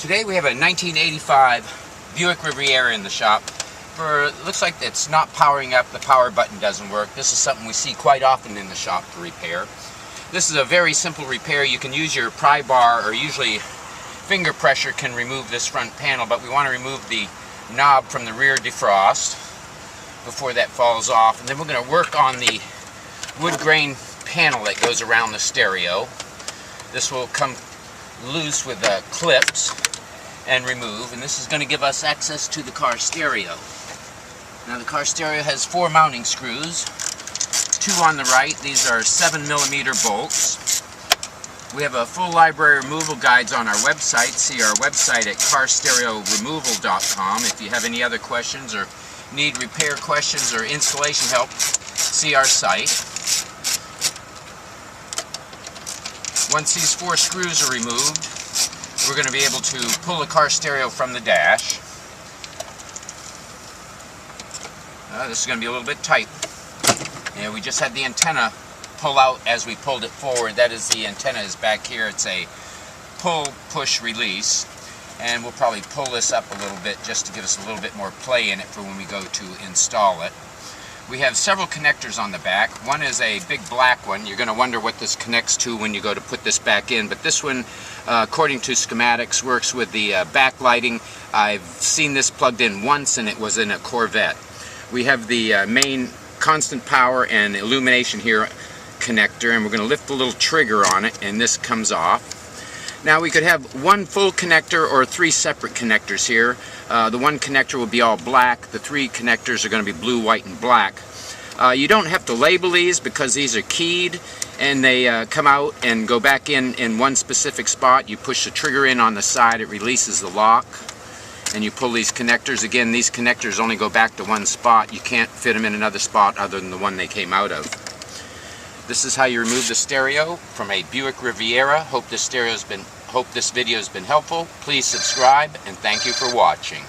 Today we have a 1985 Buick Riviera in the shop. Looks like it's not powering up, the power button doesn't work. This is something we see quite often in the shop to repair. This is a very simple repair. You can use your pry bar, or usually finger pressure can remove this front panel, but we want to remove the knob from the rear defrost before that falls off. And then we're going to work on the wood grain panel that goes around the stereo. This will come loose with clips and remove, and this is going to give us access to the car stereo. Now the car stereo has 4 mounting screws, 2 on the right. These are 7mm bolts. We have a full library of removal guides on our website. See our website at carstereoremoval.com. If you have any other questions or need repair questions or installation help, see our site. Once these 4 screws are removed, we're going to be able to pull the car stereo from the dash. This is going to be a little bit tight. And we just had the antenna pull out as we pulled it forward. That is, the antenna is back here. It's a pull, push, release. And we'll probably pull this up a little bit just to give us a little bit more play in it for when we go to install it. We have several connectors on the back. One is a big black one. You're going to wonder what this connects to when you go to put this back in, but this one, according to schematics, works with the backlighting. I've seen this plugged in once, and it was in a Corvette. We have the main constant power and illumination here connector, and we're going to lift the little trigger on it, and this comes off. Now we could have one full connector or 3 separate connectors here. The one connector will be all black. The 3 connectors are going to be blue, white, and black. You don't have to label these because these are keyed, and they come out and go back in one specific spot. You push the trigger in on the side, it releases the lock, and you pull these connectors. Again, these connectors only go back to one spot. You can't fit them in another spot other than the one they came out of. This is how you remove the stereo from a Buick Riviera. Hope this video has been helpful. Please subscribe, and thank you for watching.